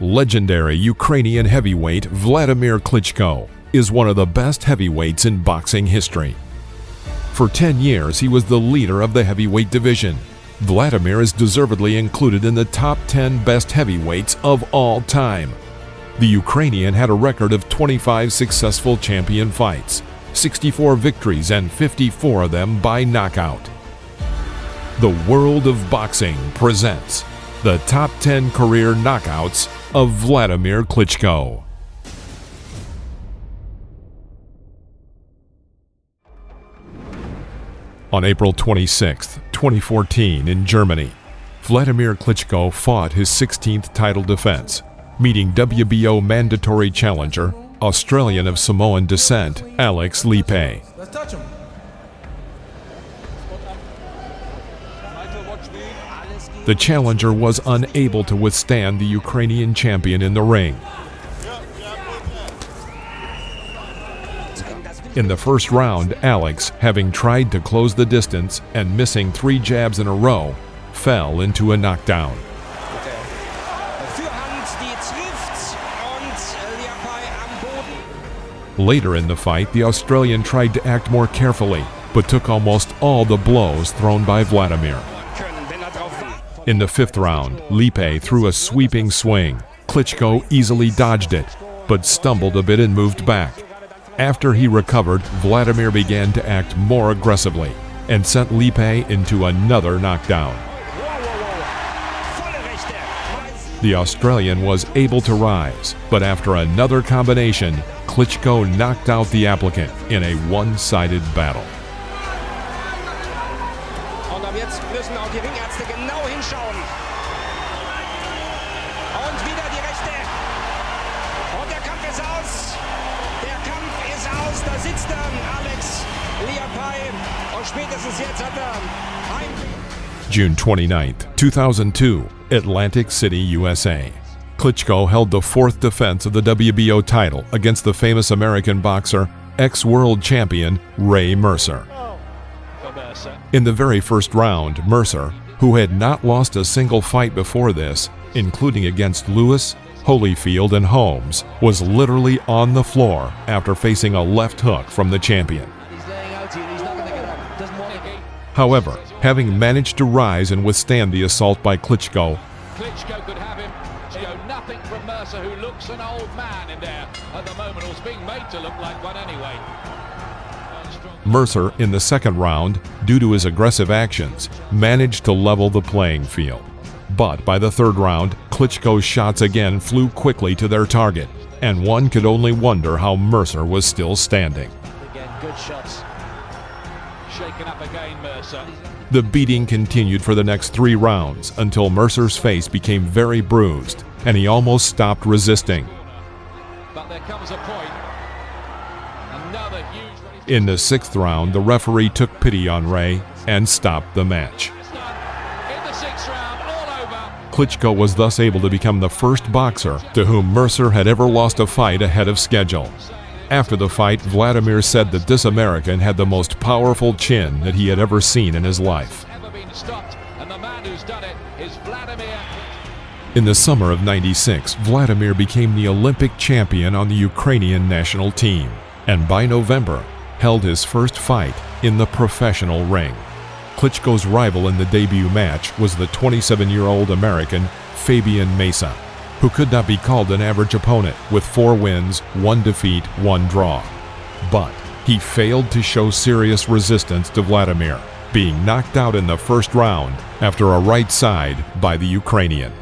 Legendary Ukrainian heavyweight Wladimir Klitschko is one of the best heavyweights in boxing history. For 10 years, he was the leader of the heavyweight division. Wladimir is deservedly included in the top 10 best heavyweights of all time. The Ukrainian had a record of 25 successful champion fights, 64 victories, and 54 of them by knockout. The World of Boxing presents the top 10 career knockouts of Wladimir Klitschko. On April 26, 2014 in Germany, Wladimir Klitschko fought his 16th title defense, meeting WBO mandatory challenger, Australian of Samoan descent, Alex Lipe. Let's touch him. The challenger was unable to withstand the Ukrainian champion in the ring. In the first round, Alex, having tried to close the distance and missing 3 jabs in a row, fell into a knockdown. Later in the fight, the Australian tried to act more carefully, but took almost all the blows thrown by Wladimir. In the 5th round, Lipe threw a sweeping swing. Klitschko easily dodged it, but stumbled a bit and moved back. After he recovered, Wladimir began to act more aggressively and sent Lipe into another knockdown. The Australian was able to rise, but after another combination, Klitschko knocked out the applicant in a one-sided battle. Jetzt müssen auch die Ringärzte genau hinschauen. Und wieder die rechte. Und der Kampf ist aus. Der Kampf ist aus. Da sitzt dann Alex Lipe. Und spätestens jetzt hat ein... June 29, 2002, Atlantic City, USA. Klitschko held the 4th defense of the WBO title against the famous American boxer, ex-world champion Ray Mercer. In the very first round, Mercer, who had not lost a single fight before this, including against Lewis, Holyfield, and Holmes, was literally on the floor after facing a left hook from the champion. However, having managed to rise and withstand the assault by Klitschko, Klitschko could have him. Nothing from Mercer, who looks an old man in there at the moment, or is being made to look like one anyway. Mercer, in the 2nd round, due to his aggressive actions, managed to level the playing field. But by the 3rd round, Klitschko's shots again flew quickly to their target, and one could only wonder how Mercer was still standing. Again, good shots. Shaken up again, Mercer. The beating continued for the next 3 rounds until Mercer's face became very bruised, and he almost stopped resisting. But there comes a point. Another huge... In the 6th round, the referee took pity on Ray and stopped the match. In the 6th round, all over. Klitschko was thus able to become the first boxer to whom Mercer had ever lost a fight ahead of schedule. After the fight, Wladimir said that this American had the most powerful chin that he had ever seen in his life. Never been stopped, and the man who's done it is Wladimir. In the summer of '96, Wladimir became the Olympic champion on the Ukrainian national team, and by November, held his first fight in the professional ring. Klitschko's rival in the debut match was the 27-year-old American Fabian Meza, who could not be called an average opponent with 4 wins, 1 defeat, 1 draw. But he failed to show serious resistance to Wladimir, being knocked out in the 1st round after a right side by the Ukrainian.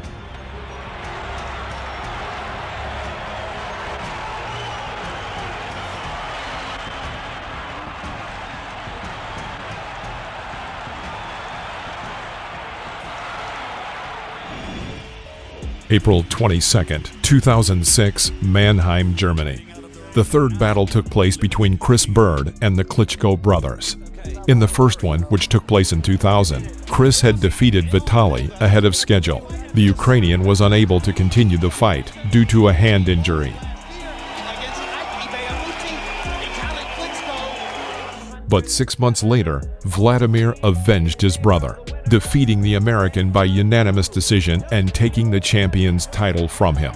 April 22, 2006, Mannheim, Germany. The 3rd battle took place between Byrd and the Klitschko brothers. In the first one, which took place in 2000, Chris had defeated Vitaly ahead of schedule. The Ukrainian was unable to continue the fight due to a hand injury. But 6 months later, Wladimir avenged his brother, defeating the American by unanimous decision and taking the champion's title from him.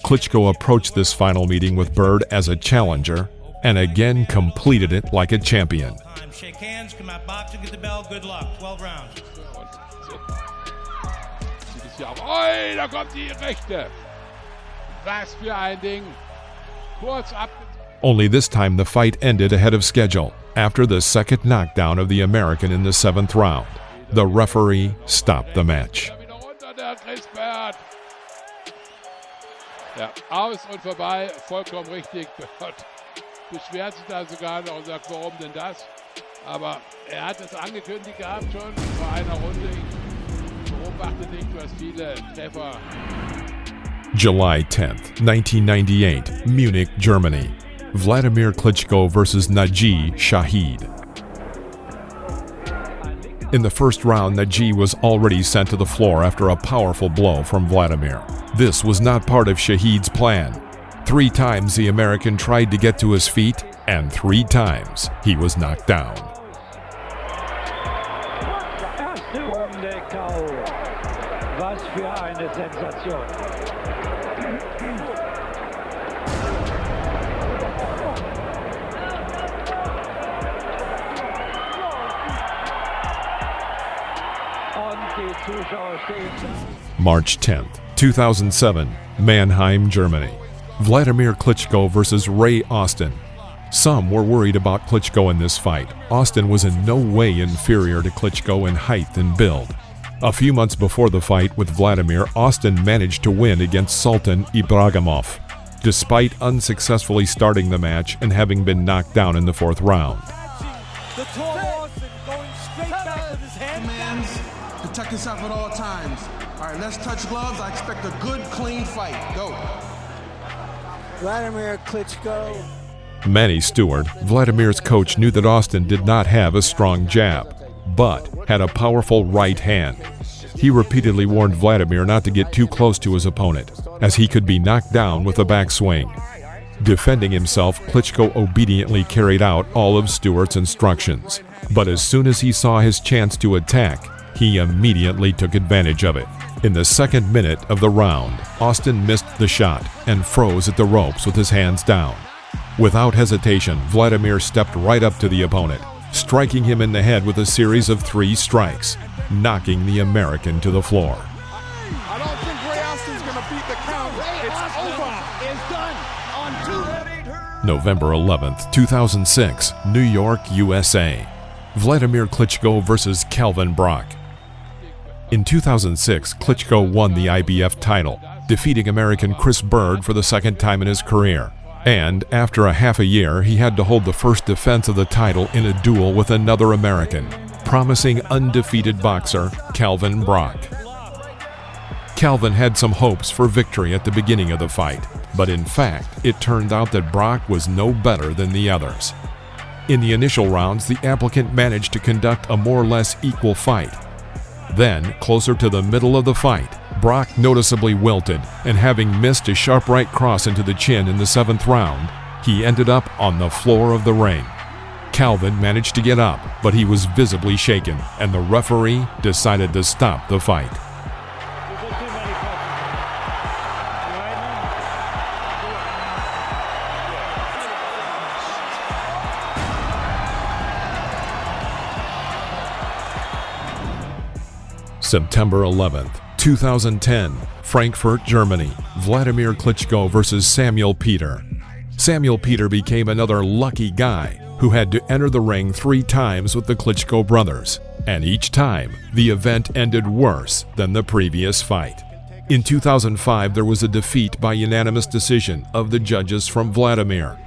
Klitschko approached this final meeting with Byrd as a challenger and again completed it like a champion. Shake hands, come out boxing, get the bell, good luck. 12 rounds. Oi, da kommt die Rechte. Was für ein Ding. Kurz ab. Only this time the fight ended ahead of schedule after the second knockdown of the American in the 7th round. The referee stopped the match. Ja, aus und vorbei, vollkommen richtig. Byrd beschwert sich da sogar noch und sagt, warum denn das? Aber hat es angekündigt gehabt schon vor einer Runde. Ich beobachte dich, du hast viele Treffer. July 10th, 1998, Munich, Germany. Wladimir Klitschko versus Shaheed. In the first round, Naji was already sent to the floor after a powerful blow from Wladimir. This was not part of Shaheed's plan. 3 times the American tried to get to his feet, and 3 times he was knocked down. Was für eine Sensation. March 10th, 2007, Mannheim, Germany. Wladimir Klitschko versus Ray Austin. Some were worried about Klitschko in this fight. Austin was in no way inferior to Klitschko in height and build. A few months before the fight with Wladimir, Austin managed to win against Sultan Ibragimov, despite unsuccessfully starting the match and having been knocked down in the 4th round. The tall Austin going straight back with his hand. Commands, protect yourself at all times. All right, let's touch gloves. I expect a good, clean fight. Go. Wladimir Klitschko. Manny Stewart, Vladimir's coach, knew that Austin did not have a strong jab, but had a powerful right hand. He repeatedly warned Wladimir not to get too close to his opponent, as he could be knocked down with a backswing. Defending himself, Klitschko obediently carried out all of Stewart's instructions. But as soon as he saw his chance to attack, he immediately took advantage of it. In the 2nd minute of the round, Austin missed the shot and froze at the ropes with his hands down. Without hesitation, Wladimir stepped right up to the opponent, striking him in the head with a series of 3 strikes, knocking the American to the floor. I don't think Ray Austin's going to beat the count. It's over. Is done on 2. November 11th, 2006, New York, USA. Wladimir Klitschko versus Kelvin Brock. In 2006, Klitschko won the IBF title, defeating American Chris Byrd for the 2nd time in his career. And after a half a year, he had to hold the first defense of the title in a duel with another American, promising undefeated boxer Kelvin Brock. Kelvin had some hopes for victory at the beginning of the fight, but in fact, it turned out that Brock was no better than the others. In the initial rounds, the applicant managed to conduct a more or less equal fight. Then, closer to the middle of the fight, Brock noticeably wilted, and having missed a sharp right cross into the chin in the 7th round, he ended up on the floor of the ring. Kelvin managed to get up, but he was visibly shaken, and the referee decided to stop the fight. September 11th, 2010, Frankfurt, Germany. Wladimir Klitschko versus Samuel Peter. Samuel Peter became another lucky guy who had to enter the ring 3 times with the Klitschko brothers, and each time the event ended worse than the previous fight. In 2005, there was a defeat by unanimous decision of the judges from Wladimir.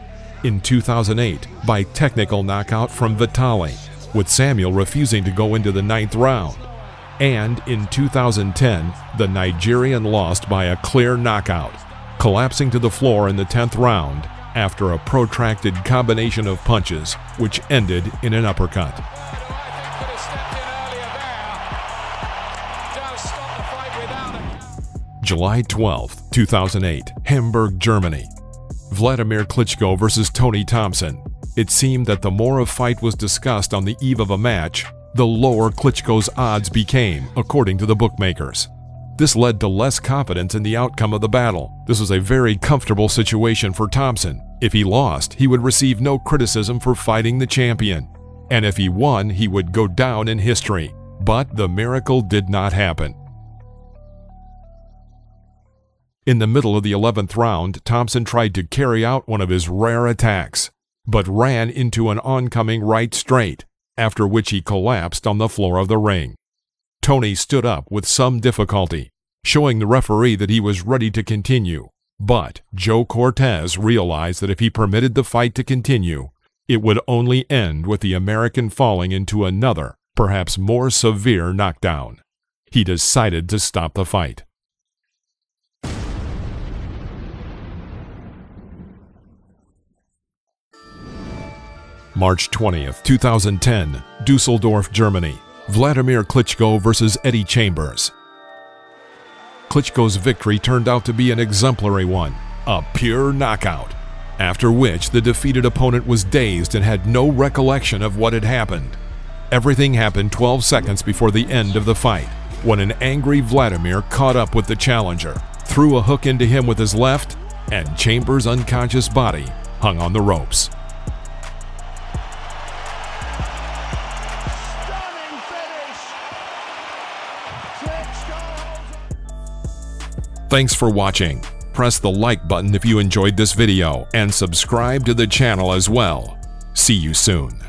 In 2008, by technical knockout from Vitali, with Samuel refusing to go into the 9th round. And in 2010, the Nigerian lost by a clear knockout, collapsing to the floor in the 10th round after a protracted combination of punches, which ended in an uppercut. July 12, 2008, Hamburg, Germany. Wladimir Klitschko versus Tony Thompson. It seemed that the more a fight was discussed on the eve of a match, the lower Klitschko's odds became, according to the bookmakers. This led to less confidence in the outcome of the battle. This was a very comfortable situation for Thompson. If he lost, he would receive no criticism for fighting the champion. And if he won, he would go down in history. But the miracle did not happen. In the middle of the 11th round, Thompson tried to carry out one of his rare attacks, but ran into an oncoming right straight, after which he collapsed on the floor of the ring. Tony stood up with some difficulty, showing the referee that he was ready to continue. But Joe Cortez realized that if he permitted the fight to continue, it would only end with the American falling into another, perhaps more severe knockdown. He decided to stop the fight. March 20th, 2010, Dusseldorf, Germany. Wladimir Klitschko versus Eddie Chambers. Klitschko's victory turned out to be an exemplary one, a pure knockout, after which the defeated opponent was dazed and had no recollection of what had happened. Everything happened 12 seconds before the end of the fight, when an angry Wladimir caught up with the challenger, threw a hook into him with his left, and Chambers' unconscious body hung on the ropes. Thanks for watching. Press the like button if you enjoyed this video and subscribe to the channel as well. See you soon.